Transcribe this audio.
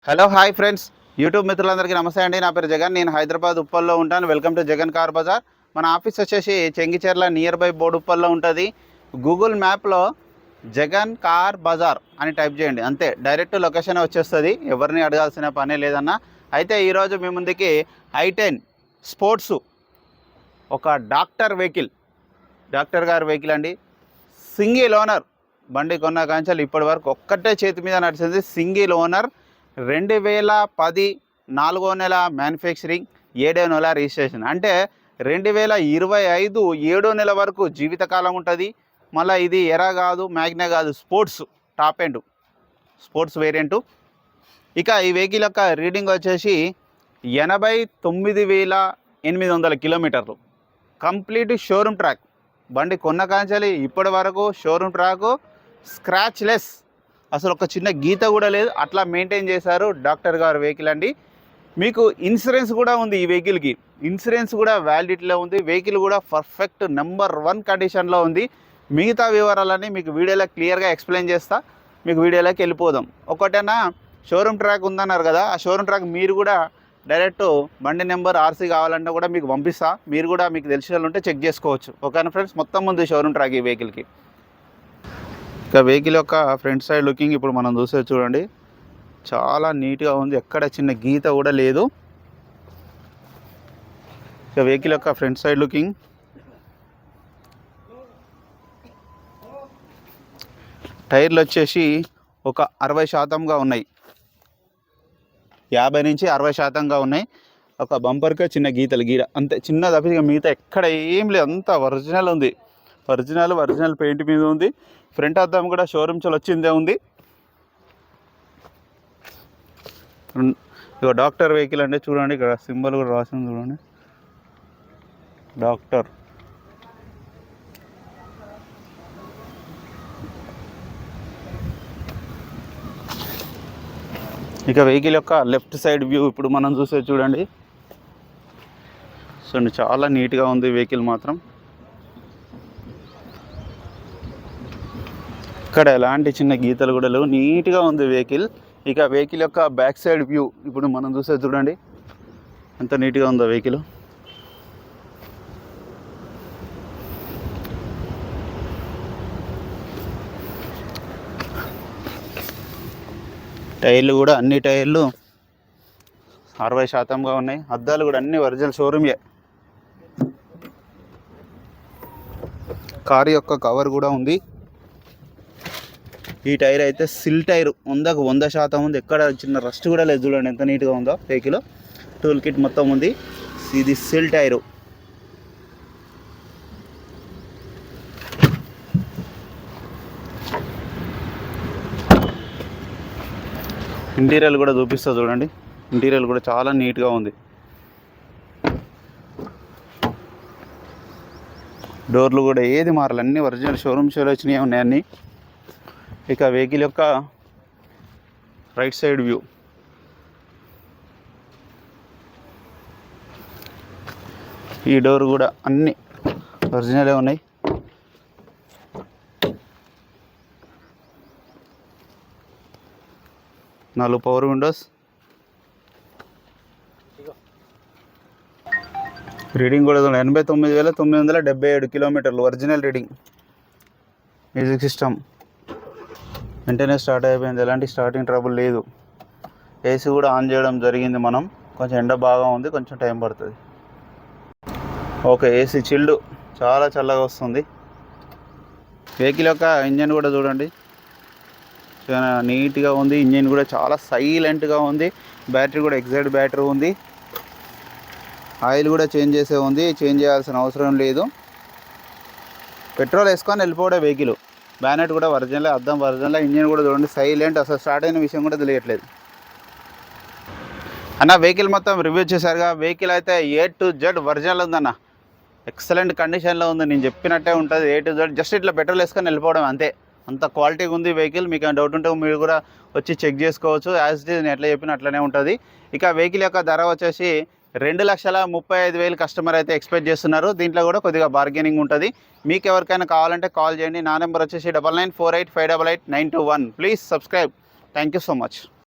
Hello hi friends, YouTube మిత్రులందరికీ నమస్తే అండి. నా పేరు జగన్. నేను హైదరాబాద్ ఉప్పల్లో ఉంటాను. Welcome to Jagan car bazaar. మన ఆఫీస్ వచ్చేసి చెంగిచెర్ల నియర్ బై బోడుప్పల్లో ఉంటుంది. గూగుల్ మ్యాప్లో జగన్ కార్ బజార్ అని టైప్ చేయండి, అంతే డైరెక్ట్ లొకేషన్ వచ్చేస్తుంది. ఎవరిని అడగాల్సిన పనే లేదన్న. అయితే ఈరోజు మీ ముందుకి i10 స్పోర్ట్స్ ఒక డాక్టర్ గారి వెహికల్ అండి. సింగిల్ ఓనర్ బండి కొన్న కాంచాలు ఇప్పటి వరకు ఒక్కటే చేతి మీద నడిచింది. సింగిల్ ఓనర్, 2010 4వ నెల మ్యానుఫ్యాక్చరింగ్, 7వ నెల రిజిస్ట్రేషన్. అంటే 2025 7వ నెల వరకు జీవితకాలం ఉంటుంది. మళ్ళీ ఇది ఎరా కాదు, మ్యాగ్నా కాదు, sports top end sports variant. ఇక ఈ వెహికల్ యొక్క రీడింగ్ వచ్చేసి 89,800 కిలోమీటర్లు. Complete showroom track. బండి కొన్న కాంచాలి ఇప్పటి వరకు షోరూమ్ ట్రాక్, స్క్రాచ్ లెస్, అసలు ఒక చిన్న గీత కూడా లేదు. అట్లా మెయింటైన్ చేశారు డాక్టర్ గారు వెహికల్ అండి. మీకు ఇన్సూరెన్స్ కూడా ఉంది. ఈ వెహికల్కి ఇన్సూరెన్స్ కూడా వ్యాలిడిటీలో ఉంది. వెహికల్ కూడా పర్ఫెక్ట్ నెంబర్ 1 కండిషన్లో ఉంది. మిగతా వివరాలన్నీ మీకు వీడియోలో క్లియర్గా ఎక్స్ప్లెయిన్ చేస్తా. మీకు వీడియోలోకి వెళ్ళిపోదాం. ఒకటేనా షోరూమ్ ట్రాక్ ఉందన్నారు కదా, ఆ షోరూమ్ ట్రాక్ మీరు కూడా డైరెక్ట్ బండి నెంబర్ ఆర్సీ కావాలంటే కూడా మీకు పంపిస్తా. మీరు కూడా మీకు తెలిసిన ఉంటే చెక్ చేసుకోవచ్చు. ఓకేనా ఫ్రెండ్స్, మొత్తం ఉంది షోరూమ్ ట్రాక్ ఈ వెహికల్కి. ఇక వెహికల్ యొక్క ఫ్రంట్ సైడ్ లుకింగ్ ఇప్పుడు మనం చూసే చూడండి, చాలా నీట్గా ఉంది. ఎక్కడ చిన్న గీత కూడా లేదు. ఇక వెహికల్ యొక్క ఫ్రంట్ సైడ్ లుకింగ్. టైర్లు వచ్చేసి ఒక 60%గా ఉన్నాయి. 50 నుంచి 60%గా ఉన్నాయి. ఒక బంపర్గా చిన్న గీతలు అంతే, చిన్న తప్పిగా మిగతా ఎక్కడ ఏం లేదు. అంతా ఒరిజినల్ ఉంది. ఒరిజినల్ పెయింట్ మీద ఉంది. ఫ్రంట్ అద్దం కూడా షోరూమ్ చల్ వచ్చిందే ఉంది. ఇక డాక్టర్ వెహికల్ అంటే చూడండి, ఇక్కడ సింబల్ కూడా రాసింది చూడండి, డాక్టర్. ఇక వెహికల్ యొక్క లెఫ్ట్ సైడ్ వ్యూ ఇప్పుడు మనం చూసే చూడండి. సో చాలా నీట్గా ఉంది వెహికల్ మాత్రం. ఇక్కడ ఎలాంటి చిన్న గీతలు కూడా లేవు, నీట్గా ఉంది వెహికల్. ఇక వెహికల్ యొక్క బ్యాక్ సైడ్ వ్యూ ఇప్పుడు మనం చూసే చూడండి, ఎంత నీట్గా ఉందో వెహికల్. టైర్లు కూడా అన్ని టైర్లు 60%గా ఉన్నాయి. అద్దాలు కూడా అన్ని ఒరిజినల్ షోరూమే. కారు యొక్క కవర్ కూడా ఉంది. ఈ టైర్ అయితే సిల్ టైర్ 100కు 100% ఉంది. ఎక్కడ చిన్న రస్ట్ కూడా లేదు. చూడండి ఎంత నీట్గా ఉందో వెహికల్. టూల్ కిట్ మొత్తం ఉంది. ఇది సిల్ టైరు. ఇంటీరియర్ కూడా చూపిస్తా చూడండి. ఇంటీరియర్ కూడా చాలా నీట్గా ఉంది. డోర్లు కూడా ఏది మారాలి, అన్నీ ఒరిజినల్ షోరూమ్ షోలో వచ్చినాయి ఉన్నాయి అన్నీ. ఇక వెహికల్ యొక్క రైట్ సైడ్ వ్యూ. ఈ డోర్ కూడా అన్నీ ఒరిజినలే ఉన్నాయి. నాలుగు పవర్ విండోస్. రీడింగ్ కూడా 89,977 కిలోమీటర్లు ఒరిజినల్ రీడింగ్. మ్యూజిక్ సిస్టమ్ వెంటనే స్టార్ట్ అయిపోయింది, ఎలాంటి స్టార్టింగ్ ట్రబుల్ లేదు. ఏసీ కూడా ఆన్ చేయడం జరిగింది మనం. కొంచెం ఎండ బాగా ఉంది, కొంచెం టైం పడుతుంది. ఓకే, ఏసీ చిల్డ్, చాలా చల్లగా వస్తుంది. వెహికల్ యొక్క ఇంజన్ కూడా చూడండి, చాలా నీట్గా ఉంది. ఇంజన్ కూడా చాలా సైలెంట్గా ఉంది. బ్యాటరీ కూడా ఎగ్జాక్ట్ బ్యాటరీ ఉంది. ఆయిల్ కూడా చేంజ్ చేసే ఉంది, చేంజ్ చేయాల్సిన అవసరం లేదు. పెట్రోల్ వేసుకొని వెళ్ళిపోవడే వెహికల్. బ్యానెట్ కూడా ఒరిజినల్, అద్దం ఒరిజినల్. ఇంజన్ కూడా చూడండి సైలెంట్, అసలు స్టార్ట్ అయిన విషయం కూడా తెలియట్లేదు. అన్న వెహికల్ మొత్తం రివ్యూ చేశారుగా. వెహికల్ అయితే A to Z ఒరిజినల్ ఉందన్న, ఎక్సలెంట్ కండిషన్లో ఉంది. నేను చెప్పినట్టే ఉంటుంది A to Z. జస్ట్ ఇట్లా పెట్రోల్ వేసుకొని వెళ్ళిపోవడం అంతే. అంత క్వాలిటీగా ఉంది వెహికల్. మీకు ఏమైనా డౌట్ ఉంటే మీరు కూడా వచ్చి చెక్ చేసుకోవచ్చు. యాజ్ ఇట్ ఈజ్ నేను ఎట్లా చెప్పిన అట్లనే ఉంటుంది. ఇక వెహికల్ యొక్క ధర వచ్చేసి 2,35,000 కస్టమర్ అయితే ఎక్స్పెక్ట్ చేస్తున్నారు. దీంట్లో కూడా కొద్దిగా బార్గెనింగ్ ఉంటుంది. మీకు ఎవరికైనా కావాలంటే కాల్ చేయండి. నా నెంబర్ వచ్చేసి 9948588921. Please subscribe. Thank you so much.